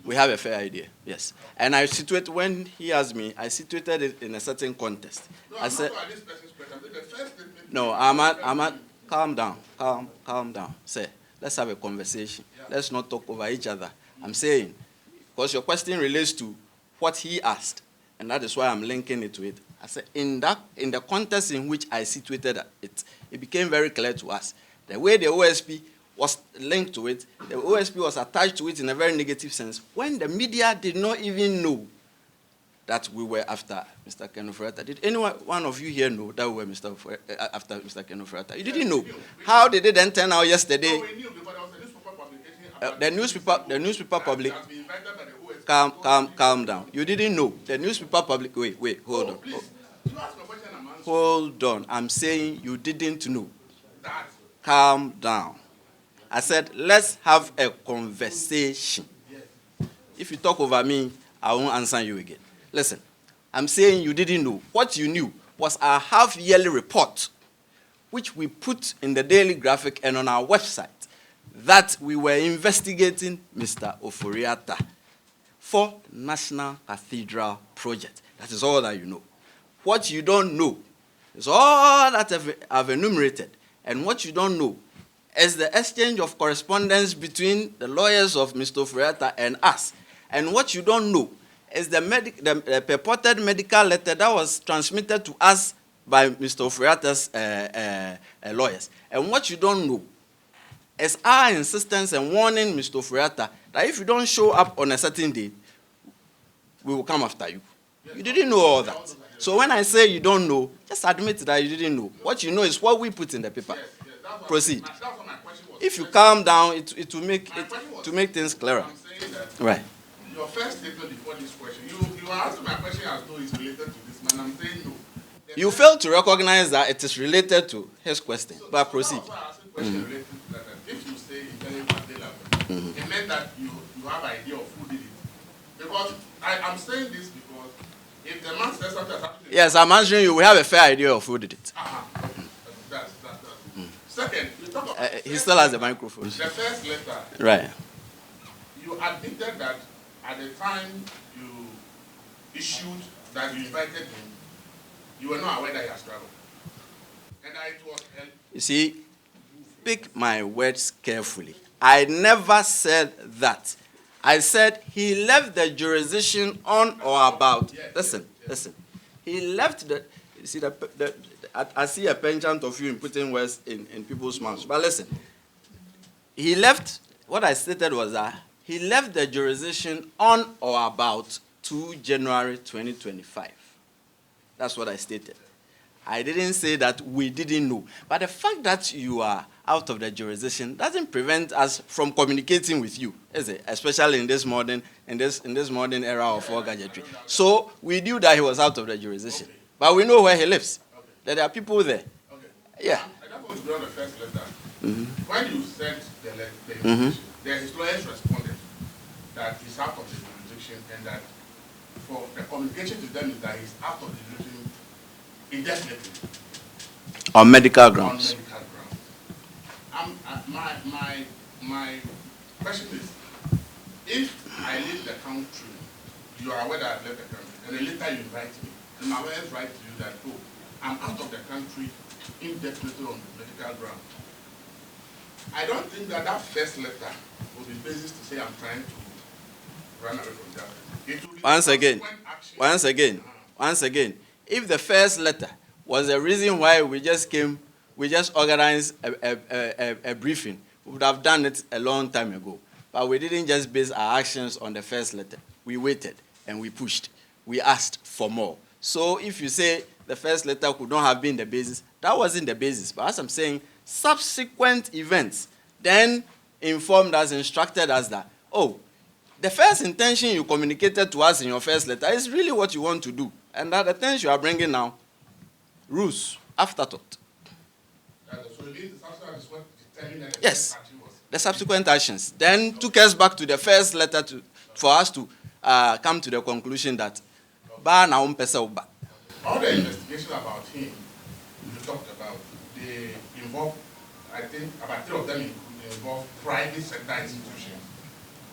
We have a fair idea, yes. And I situate, when he asked me, I situated it in a certain context. No, I said, this person's question. The first statement. no, I'm at, calm down, calm down. Say, let's have a conversation. Yeah. Let's not talk over each other. I'm saying, because your question relates to what he asked, and that is why I'm linking it to it. I said, in the context in which I situated it, it became very clear to us. The way the OSP was linked to it, the OSP was attached to it in a very negative sense, when the media did not even know that we were after Mr. Ken Ofori Atta. Did any one of you here know that we were after Mr. Ken Ofori Atta? You didn't know. How did it then turn out yesterday? No, we knew because there was a newspaper publication. The newspaper public. Calm down. You didn't know. The newspaper public. Wait, hold on. Please, you ask my question, I'm answering. Hold on. I'm saying you didn't know. That. Calm down. I said, let's have a conversation. Yes. If you talk over me, I won't answer you again. Listen, I'm saying you didn't know. What you knew was our half-yearly report, which we put in the Daily Graphic and on our website, that we were investigating Mr. Ofori Atta for National Cathedral Project. That is all that you know. What you don't know is all that I've enumerated. And what you don't know is the exchange of correspondence between the lawyers of Mr. Ofori Atta and us. And what you don't know is the purported medical letter that was transmitted to us by Mr. Ofori Atta's lawyers. And what you don't know is our insistence and warning Mr. Ofori Atta that if you don't show up on a certain day, we will come after you. You didn't know all that. So when I say you don't know, just admit that you didn't know. What you know is what we put in the paper. Proceed. That's what my question was. If you calm down, it will make things clearer. I'm saying that Right. Your first statement before this question, you are asking my question as though it's related to this man. I'm saying no. You failed to recognize that it is related to his question. But proceed. So I asked a question related to that. If you say intelligence available, it meant that you have idea of who did it. Because I'm saying this because if the man says something, yes, I'm answering you. We have a fair idea of who did it. That's. Second, you talk about he still has the microphone. The first letter. Right. You admitted that at the time you issued that you invited him, you were not aware that he has traveled. And that it was. You see, pick my words carefully. I never said that. I said he left the jurisdiction on or about. Yes, listen. He left the. You see, I see a penchant of you in putting words in people's mouths. But listen, he left. What I stated was that he left the jurisdiction on or about 2 January 2025. That's what I stated. I didn't say that we didn't know. But the fact that you are out of the jurisdiction doesn't prevent us from communicating with you, is it? Especially in this modern era of all gadgetry. So we knew that he was out of the jurisdiction. Okay. But we know where he lives. Okay. There are people there. Okay. Yeah. I just want to go on the first letter. When you sent the letter, his lawyers responded that he's out of the jurisdiction and that for the communication to them is that he's out of the jurisdiction indefinitely. On medical grounds. My question is, if I leave the country, you are aware that I've left the country, and then later you invite me, and my lawyers write to you that, oh, I'm out of the country indefinitely on medical grounds. I don't think that first letter will be basis to say I'm trying to run away from justice. Once again, if the first letter was the reason why we just organized a briefing, we would have done it a long time ago. But we didn't just base our actions on the first letter. We waited and we pushed. We asked for more. So if you say the first letter could not have been the basis, that wasn't the basis. But as I'm saying, subsequent events then informed us, instructed us that, oh, the first intention you communicated to us in your first letter is really what you want to do. And that the things you are bringing now, rules, afterthought. Yes, the subsequent actions then took us back to the first letter for us to come to the conclusion that all the investigation about him you talked about, they involve, I think, about 3 of them involve private sector institutions.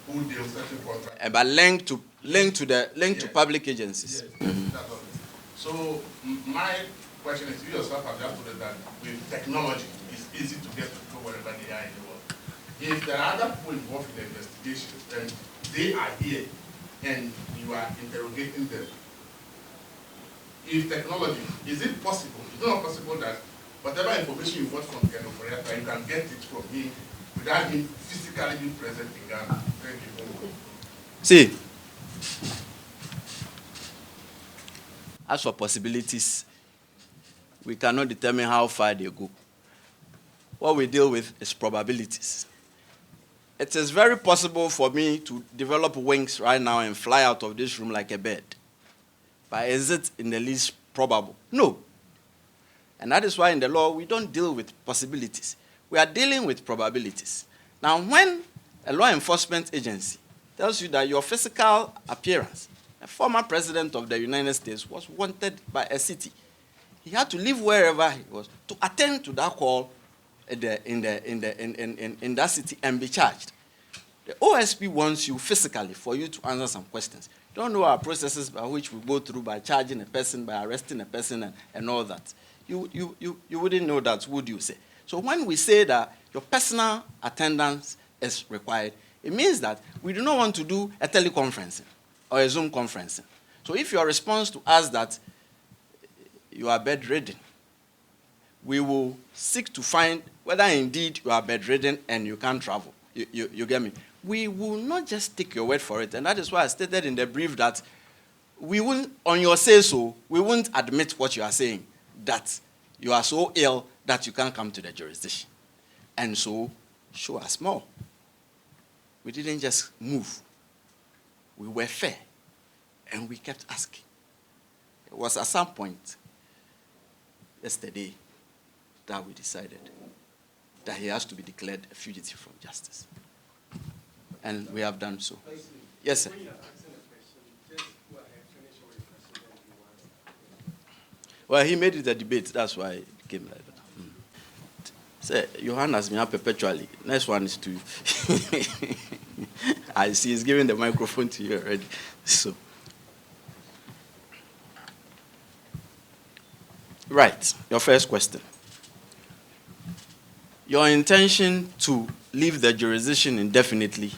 who deal certain contracts. But linked to public agencies. Yes, that's all. So my question is, you yourself have just told us that with technology, it's easy to get people wherever they are in the world. If there are other people involved in the investigation, and they are here, and you are interrogating them, if technology, is it possible, it's not possible that whatever information you got from Ken Ofori Atta, you can get it from him without him physically being present in Ghana? Thank you. See, as for possibilities, we cannot determine how far they go. What we deal with is probabilities. It is very possible for me to develop wings right now and fly out of this room like a bird. But is it in the least probable? No. And that is why in the law, we don't deal with possibilities. We are dealing with probabilities. Now, when a law enforcement agency tells you that your physical appearance, a former president of the United States was wanted by a city, he had to leave wherever he was to attend to that call in that city and be charged. The OSP wants you physically for you to answer some questions. You don't know our processes by which we go through by charging a person, by arresting a person, and all that. You wouldn't know that, would you say? So when we say that your personal attendance is required, it means that we do not want to do a teleconferencing or a Zoom conferencing. So if your response to us that you are bedridden, we will seek to find whether indeed you are bedridden and you can't travel. You get me? We will not just take your word for it. And that is why I stated in the brief that we won't, on your say-so, we won't admit what you are saying, that you are so ill that you can't come to the jurisdiction. And so, show us more. We didn't just move. We were fair. And we kept asking. It was at some point yesterday that we decided that he has to be declared a fugitive from justice. And we have done so. Yes, sir. Well, he made it a debate. That's why it came like that. Sir, your hand has been up perpetually. Next one is to you. I see he's giving the microphone to you already. So, right, your first question. Your intention to leave the jurisdiction indefinitely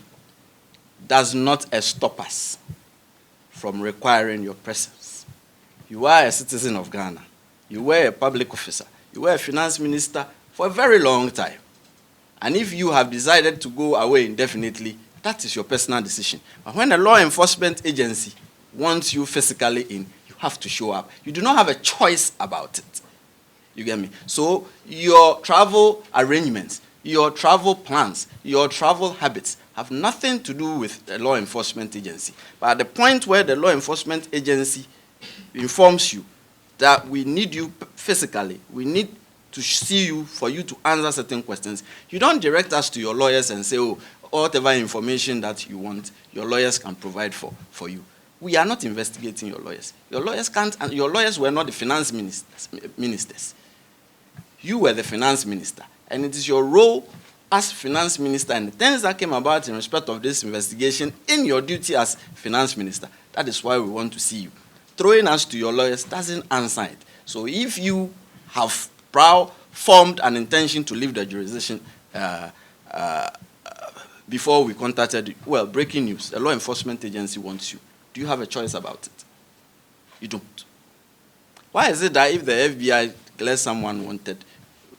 does not stop us from requiring your presence. You are a citizen of Ghana. You were a public officer. You were a finance minister for a very long time. And if you have decided to go away indefinitely, that is your personal decision. But when a law enforcement agency wants you physically in, you have to show up. You do not have a choice about it. You get me? So your travel arrangements, your travel plans, your travel habits have nothing to do with the law enforcement agency. But at the point where the law enforcement agency informs you that we need you physically, we need to see you for you to answer certain questions, you don't direct us to your lawyers and say, oh, whatever information that you want, your lawyers can provide for you. We are not investigating your lawyers. Your lawyers can't, and your lawyers were not the finance ministers. You were the finance minister. And it is your role as finance minister and the things that came about in respect of this investigation in your duty as finance minister. That is why we want to see you. Throwing us to your lawyers doesn't answer it. So if you have formed an intention to leave the jurisdiction before we contacted you, well, breaking news, the law enforcement agency wants you. Do you have a choice about it? You don't. Why is it that if the FBI declares someone wanted,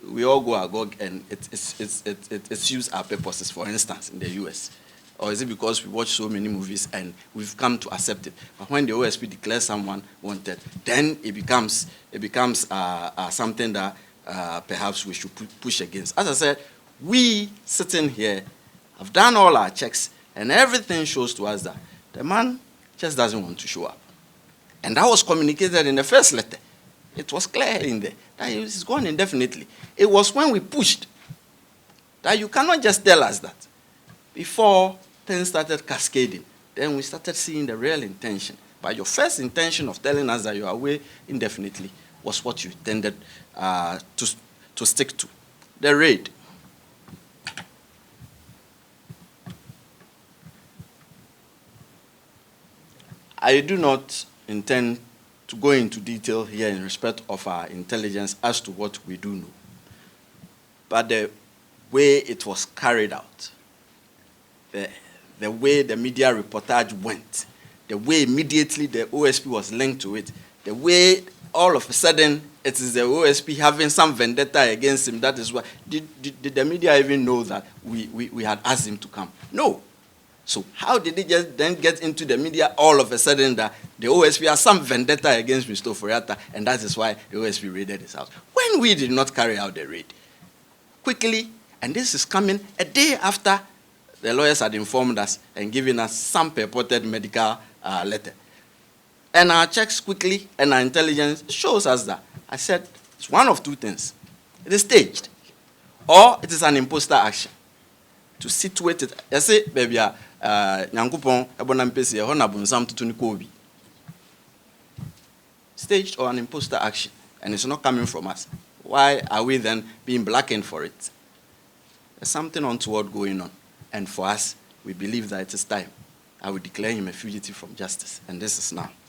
we all go agog and it suits our purposes, for instance, in the US? Or is it because we watch so many movies and we've come to accept it? But when the OSP declares someone wanted, then it becomes something that perhaps we should push against. As I said, we sitting here have done all our checks and everything shows to us that the man just doesn't want to show up. And that was communicated in the first letter. It was clear in there that he's gone indefinitely. It was when we pushed that you cannot just tell us that. Before things started cascading, then we started seeing the real intention. But your first intention of telling us that you are away indefinitely was what you intended to stick to. The raid. I do not intend to go into detail here in respect of our intelligence as to what we do know. But the way it was carried out, the way the media reportage went, the way immediately the OSP was linked to it, the way all of a sudden it is the OSP having some vendetta against him, that is why. Did the media even know that we had asked him to come? No. So how did it just then get into the media all of a sudden that the OSP has some vendetta against Mr. Ofori Atta, and that is why the OSP raided his house? When we did not carry out the raid. Quickly, and this is coming a day after the lawyers had informed us and given us some purported medical letter. And our checks quickly and our intelligence shows us that. I said, it's one of two things. It is staged, or it is an imposter action. To situate it, I say, baby, Nyankupon, Ebonampesi, Honabun, Tutuni Kobi. Staged or an imposter action, and it's not coming from us. Why are we then being blackened for it? There's something untoward going on. And for us, we believe that it is time. I will declare him a fugitive from justice, and this is now.